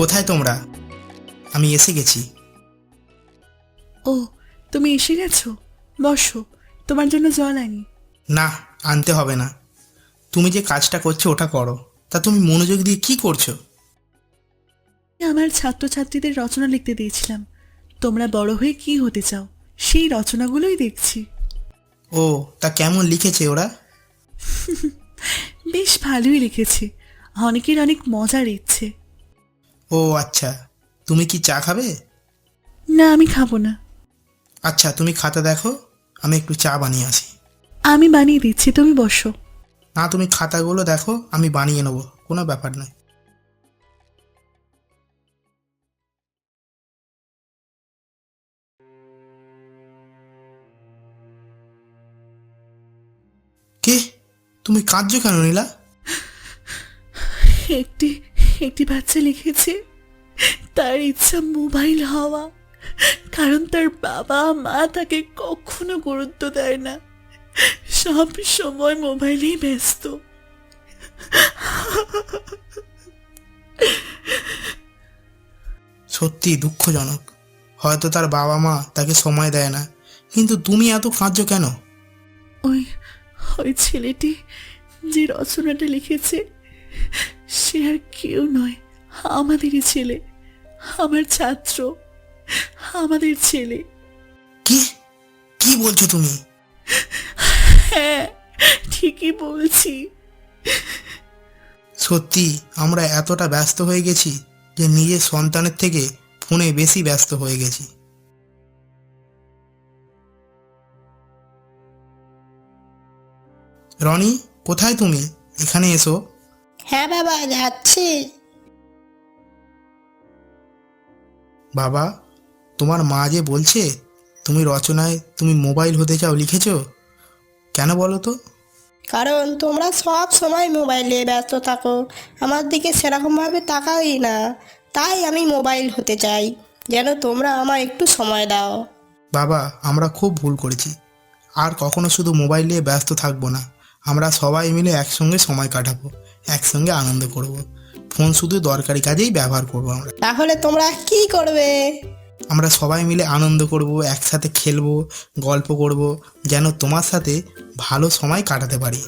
কোথায় তোমরা? আমি এসে গেছি। ও, তুমি এসে গেছো? বসো, তোমার জন্য জল আনি। না, আনতে হবে না। তুমি যে কাজটা করছো ওটা করো। তা তুমি মনোযোগ দিয়ে কি করছো? আমার ছাত্রছাত্রীদের রচনা লিখতে দিয়েছিলাম। তোমরা বড় হয়ে কি হতে চাও সেই রচনাগুলোই দেখছি। ও, তা কেমন লিখেছে ওরা? বেশ ভালোই লিখেছে, অনেকের অনেক মজার ইচ্ছে। ও আচ্ছা, তুমি কি চা খাবে? না, আমি খাবো না। আচ্ছা, তুমি খাতা দেখো, আমি একটু চা বানিয়ে আসি। আমি বানিয়ে দিচ্ছি, তুমি বসো। না, তুমি খাতাগুলো দেখো, আমি বানিয়ে নেবো, কোনো ব্যাপার নয়। কে? তুমি কাঁদছো কেন নীলা? একটি একটি বাচ্চা লিখেছে তার ইচ্ছা মোবাইল হওয়া, কারণ তার বাবা মা তাকে কখনো গুরুত্ব দেয় না, সব সময় মোবাইলেই ব্যস্ত। সত্যি দুঃখজনক। হয়তো তার বাবা মা তাকে সময় দেয় না, কিন্তু তুমি এত কাঁদছো কেন? ওই ওই ছেলেটি যে রচনাটা লিখেছে সে আর কেউ নয়, আমাদেরই ছেলে, আমার ছাত্র, আমাদের ছেলে। কি কি বলছো তুমি? হ্যাঁ, ঠিকই বলছি। সত্যি আমরা এতটা ব্যস্ত হয়ে গেছি যে নিজের সন্তানের থেকে ফোনে বেশি ব্যস্ত হয়ে গেছি। রনি, কোথায় তুমি? এখানে এসো। হ্যাঁ বাবা, যাচ্ছি। বাবা, তোমার মা যে বলছে তুমি রচনায় তুমি মোবাইল হতে চাও লিখেছো, কেন বলো তো? কারণ তোমরা সব সময় মোবাইলে ব্যস্ত থাকো, আমার দিকে সেরকমভাবে তাকাই না, তাই আমি মোবাইল হতে চাই, যেন তোমরা আমায় একটু সময় দাও। বাবা, আমরা খুব ভুল করেছি। আর কখনো শুধু মোবাইল নিয়ে ব্যস্ত থাকবো না। আমরা সবাই মিলে একসঙ্গে সময় কাটাবো, একসঙ্গে আনন্দ করব। ফোন শুধু দরকারি কাজেই ব্যবহার করব। তাহলে তোমরা কি করবে? আমরা সবাই মিলে আনন্দ করব, একসাথে খেলবো, গল্প করব, যেন তোমার সাথে ভালো সময় কাটাতে পারি।